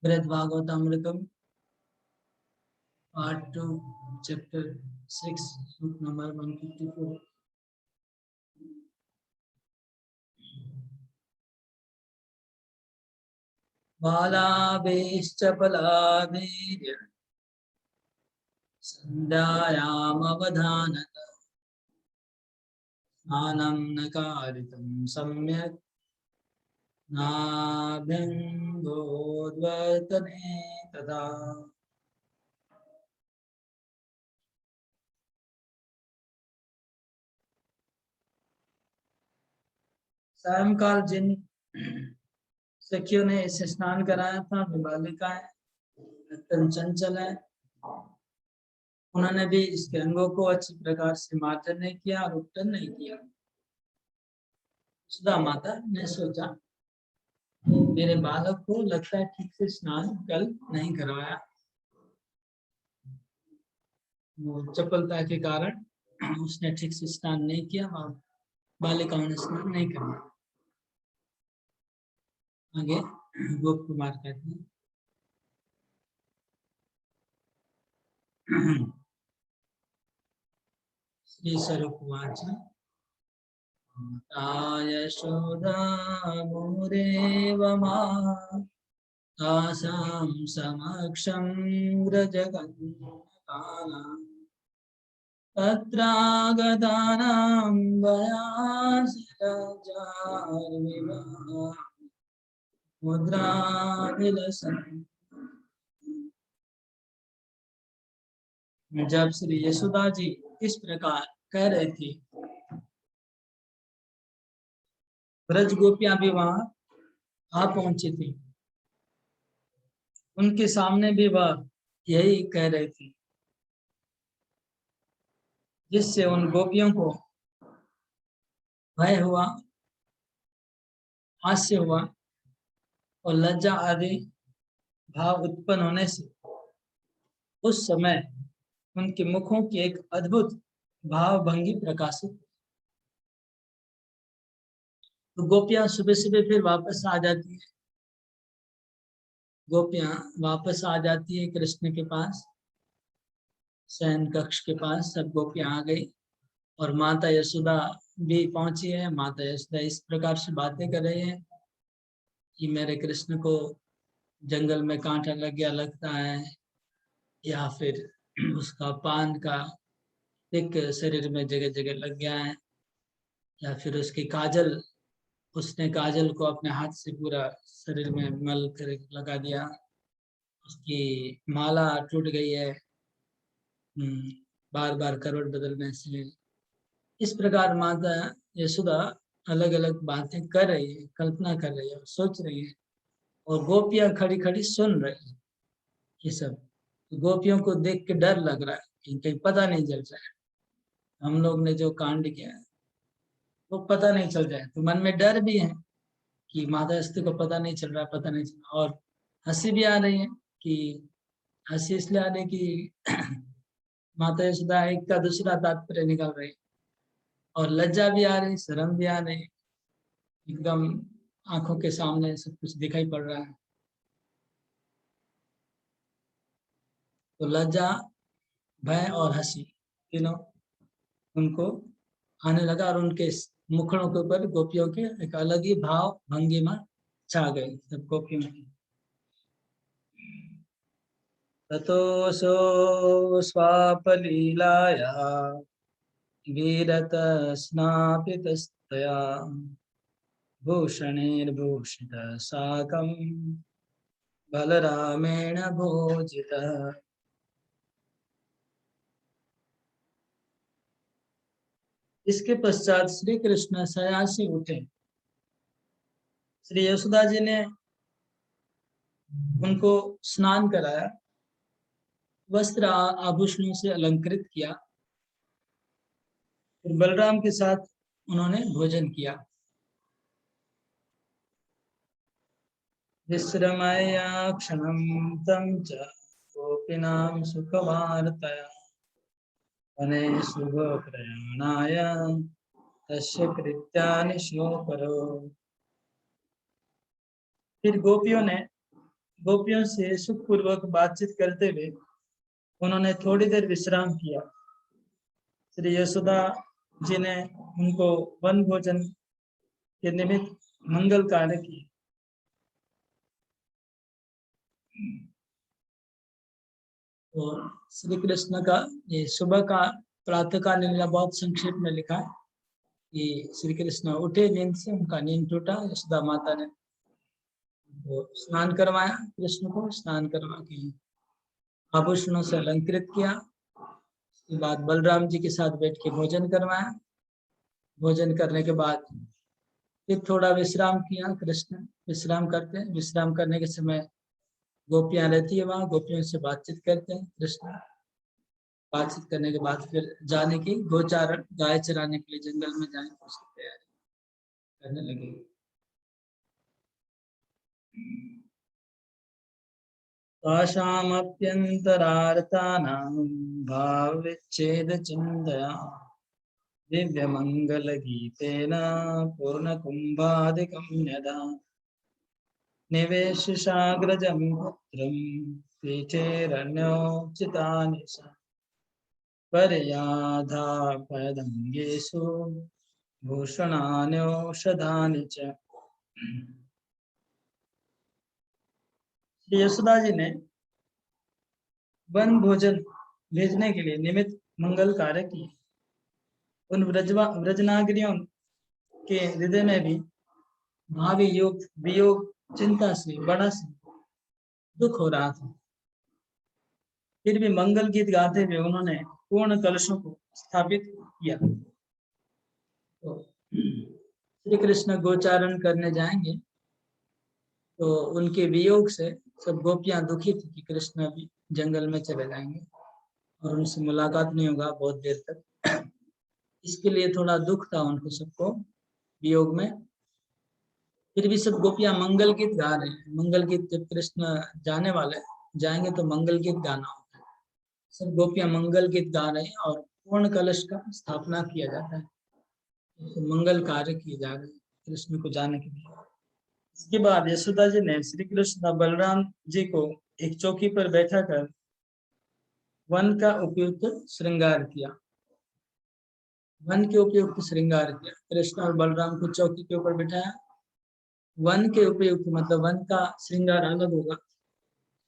Braj Bhagavatamritam part 2 chapter 6 श्लोक number 154। बालाभेश्च बलाभिर्य सन्ध्यायामवधानतः स्नानं न कारितं सम्यक् नाभ्यङ्गोद्वर्तने तथा। सायंकाल जिन सखियों ने इसे स्नान कराया था, बालिकाएं अत्यंत चंचल है, उन्होंने भी इसके अंगों को अच्छी प्रकार से मार्जन नहीं किया और उपटन नहीं किया। सुधा माता ने सोचा मेरे बालक को लगता है ठीक से स्नान कल नहीं करवाया, वो चपलता के कारण उसने ठीक से स्नान नहीं किया और बालिकाओं ने स्नान नहीं करवाया। आगे गोप कुमार कहते हैं श्री स्वरूपवाच यशोदा मुरेव मा तासां समक्षं व्रजगन्धकानां तत्रागतानां वयासलज्जार्विवा मुद्राभिलषन्। जब श्री यशोदा जी इस प्रकार कह रहे थे, ब्रज गोपियां भी वहां आ पहुंची थी, उनके सामने भी वह यही कह रही थी, जिससे उन गोपियों को भय हुआ, हास्य हुआ और लज्जा आदि भाव उत्पन्न होने से उस समय उनके मुखों की एक अद्भुत भाव भंगी प्रकाशित। तो गोपियां सुबह सुबह फिर वापस आ जाती है, गोपियां वापस आ जाती है कृष्ण के पास, शयन कक्ष के पास सब गोपियां आ गई और माता यशोदा भी पहुंची है। माता यशोदा इस प्रकार से बातें कर रही है कि मेरे कृष्ण को जंगल में कांटा लग गया लगता है, या फिर उसका पान का टिक शरीर में जगह जगह लग गया है, या फिर उसकी काजल, उसने काजल को अपने हाथ से पूरा शरीर में मल कर लगा दिया, उसकी माला टूट गई है बार बार करवट बदलने से। इस प्रकार माता यशोदा अलग अलग बातें कर रही है, कल्पना कर रही है और सोच रही है, और गोपियां खड़ी खड़ी सुन रही है ये सब। तो गोपियों को देख के डर लग रहा है कि कहीं पता नहीं चल जाए हम लोग ने जो कांड किया है वो पता नहीं चल जाए। तो मन में डर भी है कि माता यशोदा को पता नहीं चल रहा, पता नहीं चल रहा। और हंसी भी आ रही है कि हंसी इसलिए आ रही कि माता यशोदा एक का दूसरा तात्पर्य निकाल रही, और लज्जा भी आ रही, शर्म भी आ रही, एकदम आंखों के सामने सब कुछ दिखाई पड़ रहा है। तो लज्जा, भय और हंसी तीनों उनको आने लगा, और उनके मुखड़ों के ऊपर गोपियों के एक अलग ही भाव भंगिमा छा गई सब गोपियों की। ततोऽसो स्वापलीलाया विरतस्नापितस्तया भूषणैर्भूषितः साकं बलरामेण भोजितः। इसके पश्चात श्री कृष्ण शय्या से उठे। श्री यशोदा जी ने उनको स्नान कराया, वस्त्र आभूषणों से अलंकृत किया, फिर बलराम के साथ उन्होंने भोजन किया। विश्रमया क्षणं तं च गोपीनां सुखवार्तया वने शुभप्रयाणाय तस्य कृत्यानि शोकरो। फिर गोपियों ने गोपियों से सुखपूर्वक बातचीत करते हुए उन्होंने थोड़ी देर विश्राम किया। श्री यशोदा जी ने उनको वन भोजन के निमित्त मंगल कार्य किए। तो श्री कृष्ण का ये सुबह का प्रातः का लीला बहुत संक्षेप में लिखा है कि श्री कृष्ण उठे नींद से, उनका नींद टूटा। यशोदा माता ने तो स्नान करवाया, कृष्ण को स्नान करवा के आभूषणों से अलंकृत किया। उसके बाद बलराम जी के साथ बैठ के भोजन करवाया। भोजन करने के बाद फिर थोड़ा विश्राम किया। कृष्ण विश्राम करते हैं, विश्राम करने के समय गोपियां रहती है वहां, गोपियों से बातचीत करते हैं कृष्ण। बातचीत करने के बाद फिर जाने की, गोचारण गाय चराने के लिए जंगल में जाने की उसकी तैयारी करने लगे। तासामप्यन्तरार्तानां भावविच्छेदचिन्तया दिव्यमङ्गलगीतेन पूर्णकुम्भादिकं यदा निवेशिषाग्रजं पुत्रं पीठेरण्योचितानि च पर्याधापदङ्गेषु भूषणान्यौषधानि च। यशोदा जी ने वन भोजन भेजने के लिए निमित्त मंगल कार्य किए। उन व्रजनागरियों के हृदय में भी भावी योग वियोग चिंता से बड़ा से दुख हो रहा था। फिर भी मंगल गीत गाते हुए उन्होंने पूर्ण कलशों को स्थापित किया। तो श्री कृष्ण गोचारण करने जाएंगे तो उनके वियोग से सब गोपियां दुखी थी कि कृष्ण भी जंगल में चले जाएंगे और उनसे मुलाकात नहीं होगा बहुत देर तक। इसके लिए थोड़ा दुख था उनको सबको वियोग में। फिर भी सब गोपियां मंगल गीत गा रहे हैं। मंगल गीत जब कृष्ण जाने वाले जाएंगे तो मंगल गीत गाना होता है। सब गोपियां मंगल गीत गा रहे हैं और पूर्ण कलश का स्थापना किया जाता है। तो मंगल कार्य किए जा रहे हैं कृष्ण को जाने के लिए। इसके बाद यशोदा जी ने श्री कृष्ण बलराम जी को एक चौकी पर बैठा कर वन का उपयुक्त श्रृंगार किया। वन के उपयुक्त श्रृंगार किया। कृष्ण और बलराम को चौकी के ऊपर बिठाया। वन के उपयुक्त मतलब वन का श्रृंगार अलग होगा।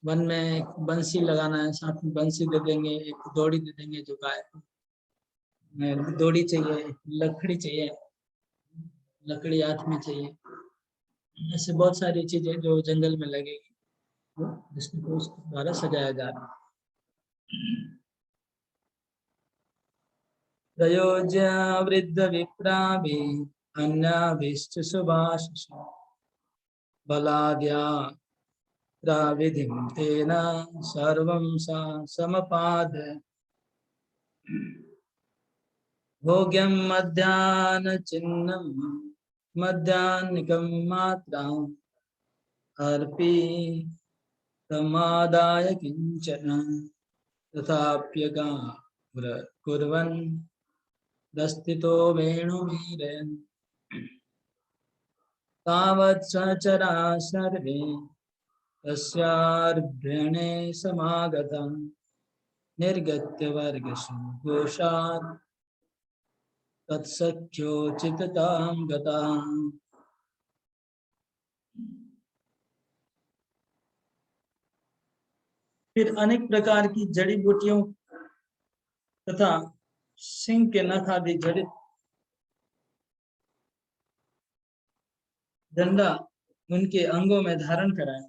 वन में एक बंसी लगाना है, साथ में बंसी दे देंगे, एक दौड़ी दे देंगे जो गाय को दौड़ी चाहिए, लकड़ी चाहिए, लकड़ी हाथ में चाहिए। ऐसे बहुत सारी चीजें जो जंगल में लगेगी वो कृष्ण को उसके द्वारा सजाया जा रहा है। प्रयोज्य वृद्ध विप्राभि अन्याभिश्च सुभाषिष बलाद्या विधिं तेन सर्वं सा समपाद भोग्यं मध्याह्नचिन्नं मध्याह्निकं मात्राम् अर्पितमादाय किञ्चन तथाप्यगाकुर्वन् दस्थितो वेणुमीरन् तावत् सचरा सर्वे तस्यार्भ्यणे समागतं निर्गत्य वर्गशु घोषात् तत्सख्योचिततां गताः। फिर अनेक प्रकार की जड़ी बूटियों तथा सिंह के नख आदि जड़ित डंडा उनके अंगों में धारण कराया।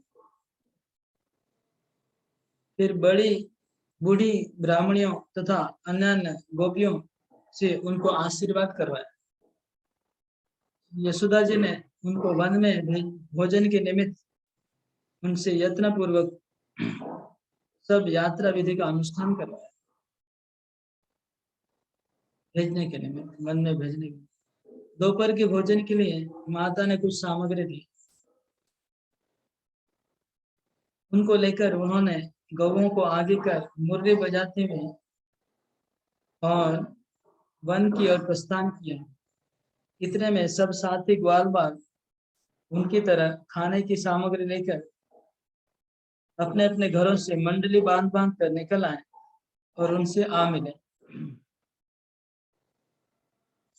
फिर बड़ी बूढ़ी ब्राह्मणियों तथा अन्य गोपियों से उनको आशीर्वाद करवाया। यशोदा जी ने उनको वन में भोजन के निमित्त उनसे यत्न पूर्वक सब यात्रा विधि का अनुष्ठान करवाया। भेजने के निमित्त वन में भेजने के दोपहर के भोजन के लिए माता ने कुछ सामग्री दी। उनको लेकर उन्होंने गौओं को आगे कर मुर्रे बजाते हुए और वन की ओर प्रस्थान किया। इतने में सब साथी ग्वाल बाग उनकी तरह खाने की सामग्री लेकर अपने अपने घरों से मंडली बांध बांध कर निकल आए और उनसे आ मिले।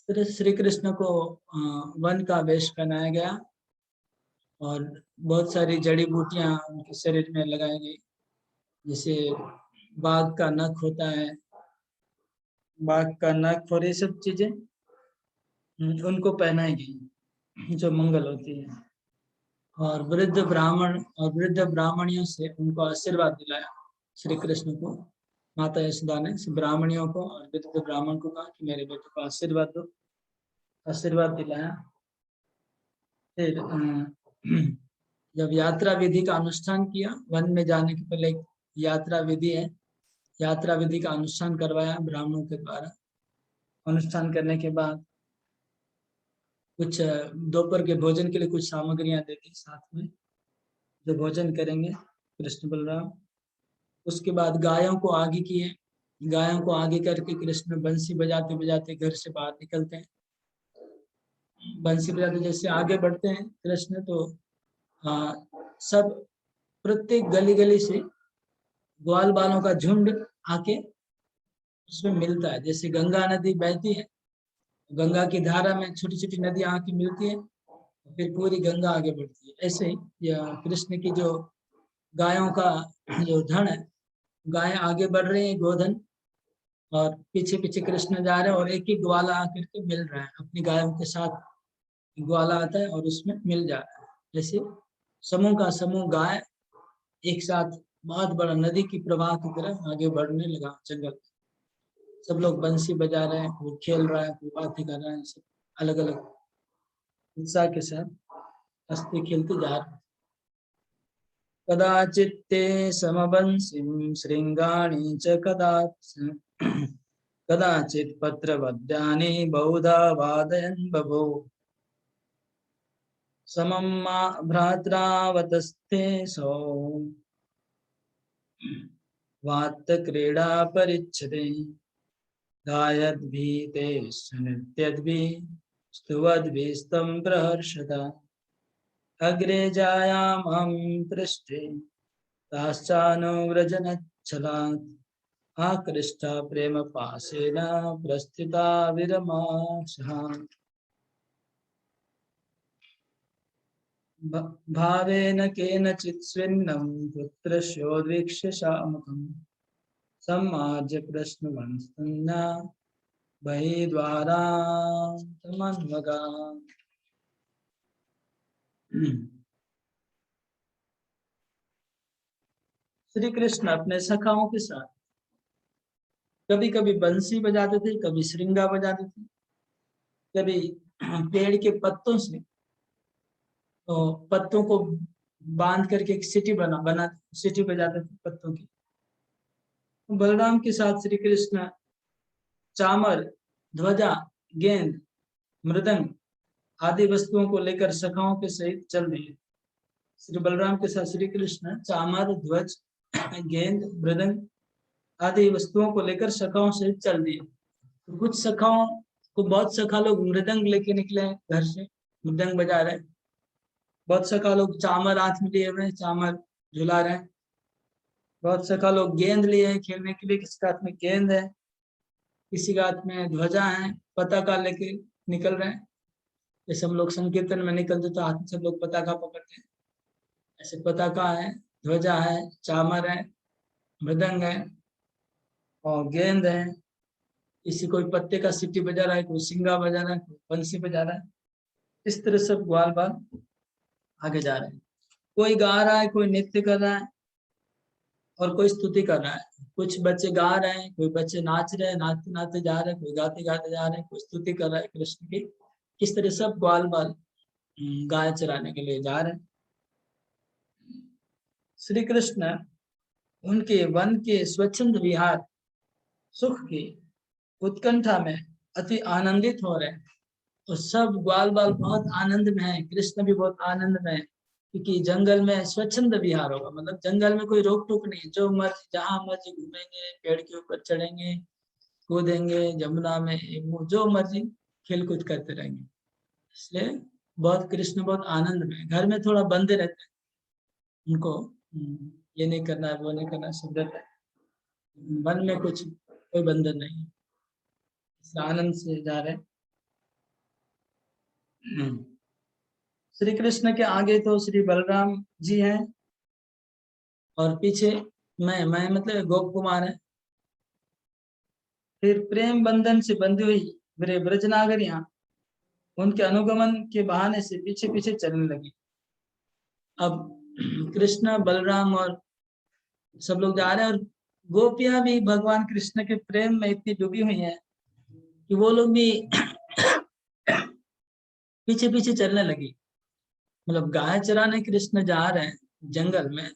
फिर श्री कृष्ण को वन का वेश पहनाया गया और बहुत सारी जड़ी बूटियां उनके शरीर में लगाई गई, जैसे बाघ का नख होता है, बाघ का नख और ये सब चीजें उनको पहनाई गई जो मंगल होती है। और वृद्ध ब्राह्मण और वृद्ध ब्राह्मणियों से उनको आशीर्वाद दिलाया श्री कृष्ण को। माता यशोदा ने ब्राह्मणियों को और वृद्ध ब्राह्मण को कहा कि मेरे बेटे को आशीर्वाद दो, आशीर्वाद दिलाया। फिर जब यात्रा विधि का अनुष्ठान किया, वन में जाने के पहले एक यात्रा विधि है, यात्रा विधि का अनुष्ठान करवाया ब्राह्मणों के द्वारा। अनुष्ठान करने के बाद कुछ दोपहर के भोजन के लिए कुछ सामग्रियां देती साथ में, जो भोजन करेंगे कृष्ण बलराम। उसके बाद गायों को आगे किए, गायों को आगे करके कृष्ण बंसी बजाते बजाते घर से बाहर निकलते हैं। बंसी बजाते जैसे आगे बढ़ते हैं कृष्ण तो सब प्रत्येक गली गली से ग्वाल बालों का झुंड आके उसमें मिलता है। जैसे गंगा नदी बहती है, गंगा की धारा में छोटी छोटी नदियां आके मिलती है, फिर पूरी गंगा आगे बढ़ती है। ऐसे ही यह कृष्ण की जो गायों का जो धन है, गायें आगे बढ़ रही है गोधन, और पीछे पीछे कृष्ण जा रहे हैं और एक ही ग्वाला आकर के मिल रहा है अपनी गायों के साथ। ग्वाला आता है और उसमें मिल जा रहा है। जैसे समूह का समूह गाय एक साथ बहुत बड़ा नदी की प्रवाह की तरह आगे बढ़ने लगा जंगल। सब लोग बंसी बजा रहे हैं, कोई खेल रहा है, कोई बातें कर रहा है, सब अलग अलग उत्साह के साथ हंसते खेलते जा रहे हैं। कदाचित्ते समबंसिं शृंगाणि च कदाचित् पत्रवद्यानि बहुधा वादयन् बभो समं भ्रात्रावतस्थे सौ वात्त क्रीडा परिच्छते गायद्भीते नृत्यद्भिः स्तुवद्भिस्तं प्रहर्षता अग्रे जायामहं पृष्ठे ताश्चानुव्रजनच्छलात् आकृष्टा प्रेम पाशेन प्रस्थिता विरमाशः भावेन केनचित् स्विन्नं पुत्रस्योद्वीक्ष्य शामकम् सम्मार्ज्य प्रश्नवन्स्तन्ना बहिर्द्वारान्तमन्वगा। श्री कृष्ण अपने सखाओं के साथ कभी कभी बंसी बजाते थे, कभी श्रृंगा बजाते थे, कभी पेड़ के पत्तों से तो पत्तों को बांध करके एक सिटी बना सिटी बजाते थे पत्तों की। बलराम के साथ श्री कृष्ण चामर, ध्वजा, गेंद, मृदंग आदि वस्तुओं को लेकर सखाओं के सहित चल दिए। श्री बलराम के साथ श्री कृष्ण चामर, ध्वज, गेंद, मृदंग आदि वस्तुओं को लेकर सखाओं सहित चल दिए। तो कुछ सखाओं को, बहुत सखा लोग मृदंग लेके निकले हैं घर से, मृदंग बजा रहे हैं। बहुत सखा लोग चामर हाथ में लिए हुए, चामर झुला रहे हैं। बहुत सखा लोग गेंद लिए हैं खेलने के लिए, किसी का हाथ में गेंद है, किसी का हाथ में ध्वजा है, पताका लेके निकल रहे हैं। जैसे हम लोग संकीर्तन में निकलते तो हाथ में सब लोग पताका पकड़ते हैं, ऐसे पताका है, ध्वजा है, चामर है, मृदंग है और गेंद है। किसी कोई पत्ते का सिटी बजा रहा है, कोई सिंगा बजा रहा है, कोई बंसी बजा रहा है। इस तरह सब ग्वाल बाल आगे जा रहे हैं। कोई गा रहा है, कोई नृत्य कर रहा है और कोई स्तुति कर रहा है। कुछ बच्चे गा रहे हैं, कोई बच्चे नाच रहे हैं, नाचते नाचते जा रहे हैं, कोई गाते गाते जा रहे हैं, कोई स्तुति कर रहा है कृष्ण की। इस तरह सब ग्वाल बाल गाय चराने के लिए जा रहे हैं। श्री कृष्ण उनके वन के स्वच्छंद विहार सुख की उत्कंठा में अति आनंदित हो रहे हैं। तो सब ग्वाल बाल बहुत आनंद में है, कृष्ण भी बहुत आनंद में है, क्योंकि जंगल में स्वच्छंद विहार होगा। मतलब जंगल में कोई रोक टोक नहीं, जो मर्जी जहां मर्जी घूमेंगे, पेड़ के ऊपर चढ़ेंगे, कूदेंगे, जमुना में जो मर्जी खेल कूद करते रहेंगे। इसलिए बहुत कृष्ण बहुत आनंद में, घर में थोड़ा बंदे रहते हैं, उनको ये नहीं करना है, वो नहीं करना, शिद्दत है। मन में कुछ कोई बंधन नहीं, इस आनंद से जा रहे। श्री कृष्ण के आगे तो श्री बलराम जी हैं और पीछे मैं मतलब गोप कुमार है। फिर प्रेम बंधन से बंधी हुई मेरे ब्रजनागरियां उनके अनुगमन के बहाने से पीछे पीछे चलने लगी। अब कृष्ण बलराम और सब लोग जा रहे हैं और गोपियां भी भगवान कृष्ण के प्रेम में इतनी डूबी हुई हैं कि वो लोग भी पीछे पीछे चलने लगी। मतलब गाय चराने कृष्ण जा रहे हैं जंगल में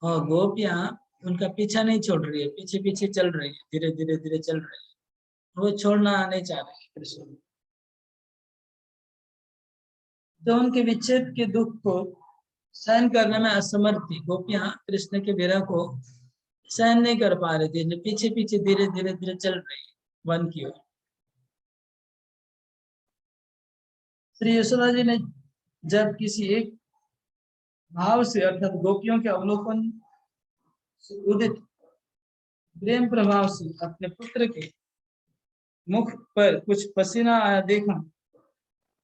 और गोपियां उनका पीछा नहीं छोड़ रही है, पीछे पीछे चल रही है, धीरे धीरे धीरे चल रही है। वो छोड़ना नहीं चाह रही कृष्ण। तो उनके विच्छेद के दुख को सहन करने में असमर्थ थी गोपियां, कृष्ण के विरह को सहन नहीं कर पा रही थी, पीछे पीछे धीरे धीरे धीरे चल रही वन की ओर। श्री यशोदा जी ने जब किसी एक भाव से अर्थात गोपियों के अवलोकन से उदित प्रेम प्रभाव से अपने पुत्र के मुख पर कुछ पसीना आया देखा,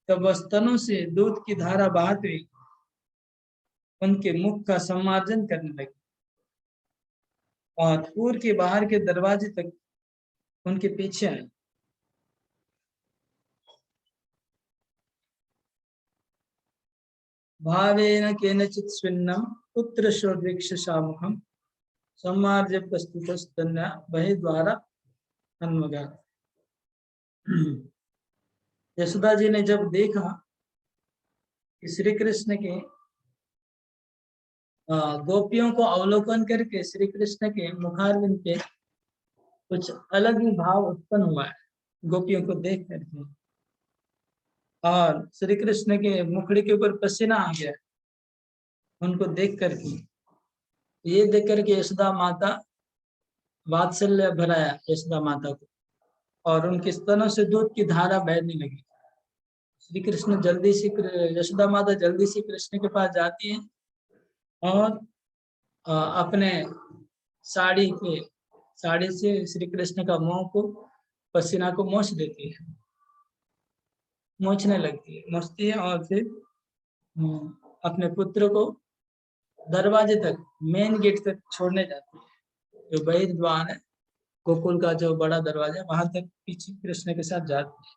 तब वह स्तनों से दूध की धारा बहाते हुए उनके मुख का सम्मार्जन करने लगी और पूर के बाहर के दरवाजे तक उनके पीछे आए। भावेन केनचित् स्विन्नम पुत्र शोदृक्ष शामुखम सम्मार्ज्य प्रस्तुतस्तन्या बहिर्द्वारा अन्वगा। यशोदा जी ने जब देखा कि श्री कृष्ण के गोपियों को अवलोकन करके श्री कृष्ण के मुखारविंद पे कुछ अलग ही भाव उत्पन्न हुआ है गोपियों को देख करके, और श्री कृष्ण के मुखड़े के ऊपर पसीना आ गया उनको देख करके। ये देख करके यशोदा माता वात्सल्य भराया यशोदा माता को और उनके स्तनों से दूध की धारा बहने लगी। श्री कृष्ण जल्दी से यशोदा माता जल्दी से कृष्ण के पास जाती है और अपने साड़ी से श्री कृष्ण का मुंह को पसीना को मोछ देती है, मोचने लगती है, मोचती है और फिर अपने पुत्र को दरवाजे तक मेन गेट तक छोड़ने जाती है, जो बहिर्द्वार है गोकुल का जो बड़ा दरवाजा, वहां तक पीछे कृष्ण के साथ जाती है।